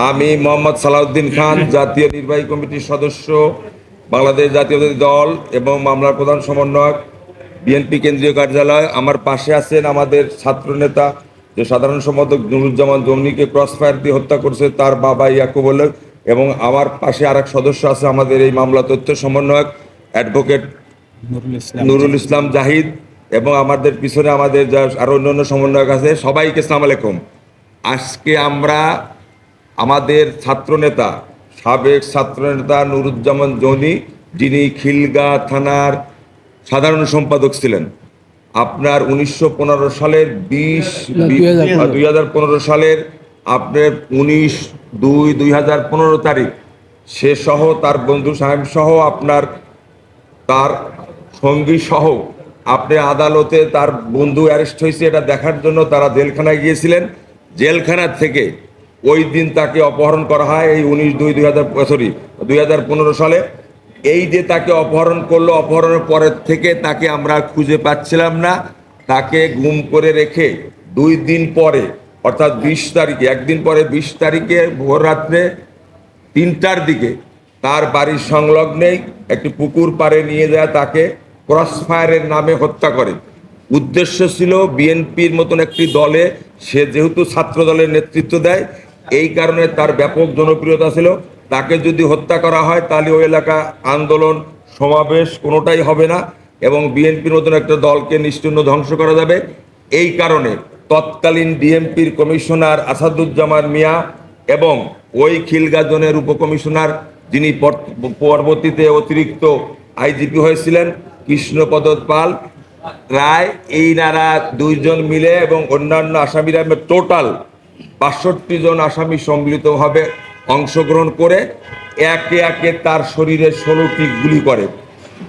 আমি মোহাম্মদ সালাউদ্দিন খান, জাতীয় নির্বাহী কমিটির সদস্য, বাংলাদেশ জাতীয়তাবাদী দল এবং মামলার প্রধান সমন্বয়ক, বিএনপি কেন্দ্রীয় কার্যালয়। আমার পাশে আছেন আমাদের ছাত্রনেতা, যে সাধারণ সম্পাদক নুরুজ্জামান জমনিকে ক্রস ফায়ার দিয়ে হত্যা করছে, তার বাবা ইয়াকুবুল, এবং আমার পাশে আরেক সদস্য আছে আমাদের এই মামলা তথ্য সমন্বয়ক অ্যাডভোকেট নুরুল ইসলাম জাহিদ, এবং আমাদের পিছনে আমাদের যা আরো অন্যান্য সমন্বয়ক আছে। সবাইকে আসসালামু আলাইকুম। আজকে আমরা আমাদের ছাত্রনেতা, সাবেক ছাত্রনেতা নুরুজ্জামান জনি, যিনি খিলগাঁ থানার সাধারণ সম্পাদক ছিলেন, আপনার 1915 সালের 2015 সালের আপনার 19/2/2015 তারিখ সে সহ তার বন্ধু সাহেব সহ আপনার তার সঙ্গী সহ আপনি আদালতে তার বন্ধু অ্যারেস্ট হয়েছে এটা দেখার জন্য তারা জেলখানায় গিয়েছিলেন। জেলখানার থেকে ওই দিন তাকে অপহরণ করা হয় এই 19/2/2015 সালে। এই যে তাকে অপহরণ করলো, অপহরণের পরের থেকে তাকে আমরা খুঁজে পাচ্ছিলাম না। তাকে গুম করে রেখে 2 দিন পরে, অর্থাৎ 20 তারিখে, একদিন পরে 20 তারিখে ভোর রাত্রে 3টার দিকে তার বাড়ির সংলগ্নেই একটি পুকুর পাড়ে নিয়ে যায় তাকে ক্রস ফায়ারের নামে হত্যা করে। উদ্দেশ্য ছিল বিএনপির মতন একটি দলে সে যেহেতু ছাত্র দলের নেতৃত্ব দেয়, এই কারণে তার ব্যাপক জনপ্রিয়তা ছিল। তাকে যদি হত্যা করা হয় তাহলে ওই এলাকা আন্দোলন সমাবেশ কোনোটাই হবে না এবং বিএনপির মতন একটা দলকে নিশ্চিহ্ন ধ্বংস করা যাবে। এই কারণে তৎকালীন ডিএমপির কমিশনার আসাদুজ্জামান মিয়া এবং ওই খিলগাঁ জোনের উপকমিশনার, যিনি পরবর্তীতে অতিরিক্ত আইজিপি হয়েছিলেন, কৃষ্ণপদ পাল রায়, এই নারা 2 জন মিলে এবং অন্যান্য আসামিরা টোটাল 62 জন আসামি সম্মিলিতভাবে অংশগ্রহণ করে একে একে তার শরীরে 16টি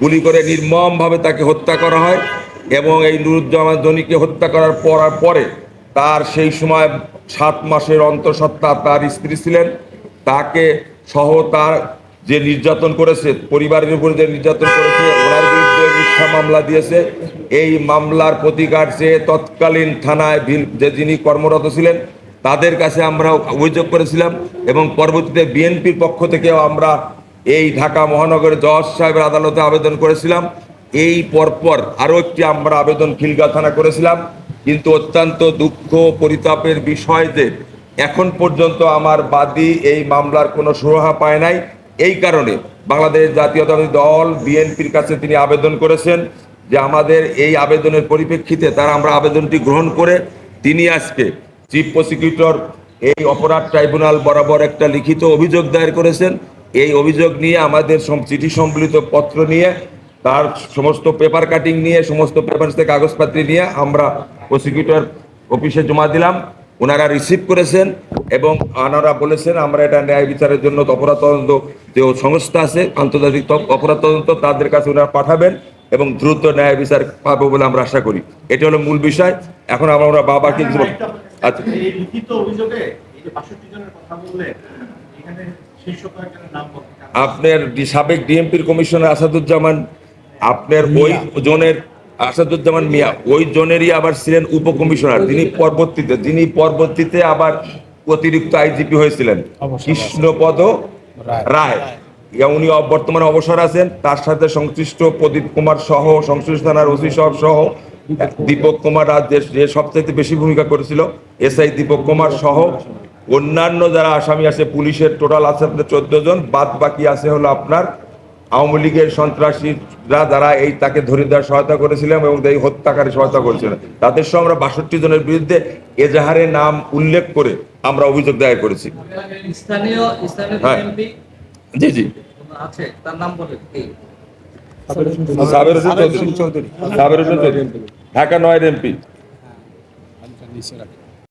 গুলি করে নির্মমভাবে তাকে হত্যা করা হয়। এবং এই নুরুজ্জামান জনিকে হত্যা করার পরে তার সেই সময় 7 মাসের অন্তঃসত্ত্বা তার স্ত্রী ছিলেন, তাকে সহ তার যে নির্যাতন করেছে, পরিবারের উপরে যে নির্যাতন করেছে, ওনার বিরুদ্ধে মিথ্যা মামলা দিয়েছে। এই মামলার প্রতিকার চেয়ে তৎকালীন থানায় যে যিনি কর্মরত ছিলেন তাদের কাছে আমরা অভিযোগ করেছিলাম এবং পরবর্তীতে বিএনপির পক্ষ থেকেও আমরা এই ঢাকা মহানগরের জজ সাহেবের আদালতে আবেদন করেছিলাম। এই পরপর আরও একটি আমরা আবেদন খিলগাঁ থানা করেছিলাম। কিন্তু অত্যন্ত দুঃখ পরিতাপের বিষয় যে এখন পর্যন্ত আমার বাদী এই মামলার কোনো সুরাহা পায় নাই। এই কারণে বাংলাদেশ জাতীয়তাবাদী দল বিএনপির কাছে তিনি আবেদন করেছেন যে আমাদের এই আবেদনের পরিপ্রেক্ষিতে আমরা আবেদনটি গ্রহণ করে তিনি আজকে চিফ প্রসিকিউটর এই অপরাধ ট্রাইব্যুনাল বরাবর একটা লিখিত অভিযোগ দায়ের করেছেন। এই অভিযোগ নিয়ে আমাদের চিঠি সম্বলিত পত্র নিয়ে, তার সমস্ত পেপার কাটিং নিয়ে, সমস্ত পেপার থেকে কাগজপত্র নিয়ে আমরা প্রসিকিউটর অফিসে জমা দিলাম। ওনারা রিসিভ করেছেন এবং ওনারা বলেছেন আমরা এটা ন্যায় বিচারের জন্য অপরাধ তদন্ত যে সংস্থা আছে, আন্তর্জাতিক অপরাধ তদন্ত, তাদের কাছে ওনারা পাঠাবেন এবং দ্রুত ন্যায় বিচার পাবো বলে আমরা আশা করি। এটা হলো মূল বিষয়। এখন আমরা বাবাকে আচ্ছা, আপনার সাবেক ডিএমপির কমিশনার আসাদুজ্জামান, আপনার ওই জোনের আসাদুজ্জামান মিয়া ওই জোনেরই আবার ছিলেন উপকমিশনার, যিনি পরবর্তীতে আবার অতিরিক্ত আইজিপি হয়েছিলেন, কৃষ্ণপদ রায়। উনি বর্তমানে অবসর আছেন। তার সাথে সংশ্লিষ্ট প্রদীপ কুমার সহ, সংশ্লিষ্ট থানার ওসি সাহেব সহ, দীপক কুমার রাজ যে সবচেয়ে বেশি ভূমিকা করেছিল, এসআই দীপক কুমার সহ অন্যান্য যারা আসামি আছে, পুলিশের টোটাল আছে আপনার 14 জন, বাদ বাকি আছে হলো আপনার আওয়ামী লীগের সন্ত্রাসীরা, যারা এই তাকে ধরে দেওয়ার সহায়তা করেছিলেন এবং এই হত্যাকারী সহায়তা করেছিলেন। তাদের সহ আমরা 62 জনের বিরুদ্ধে এজাহারে নাম উল্লেখ করে আমরা অভিযোগ দায়ের করেছি। জি জি, সাবের হোসেন চৌধুরী, ঢাকা 9 এমপি।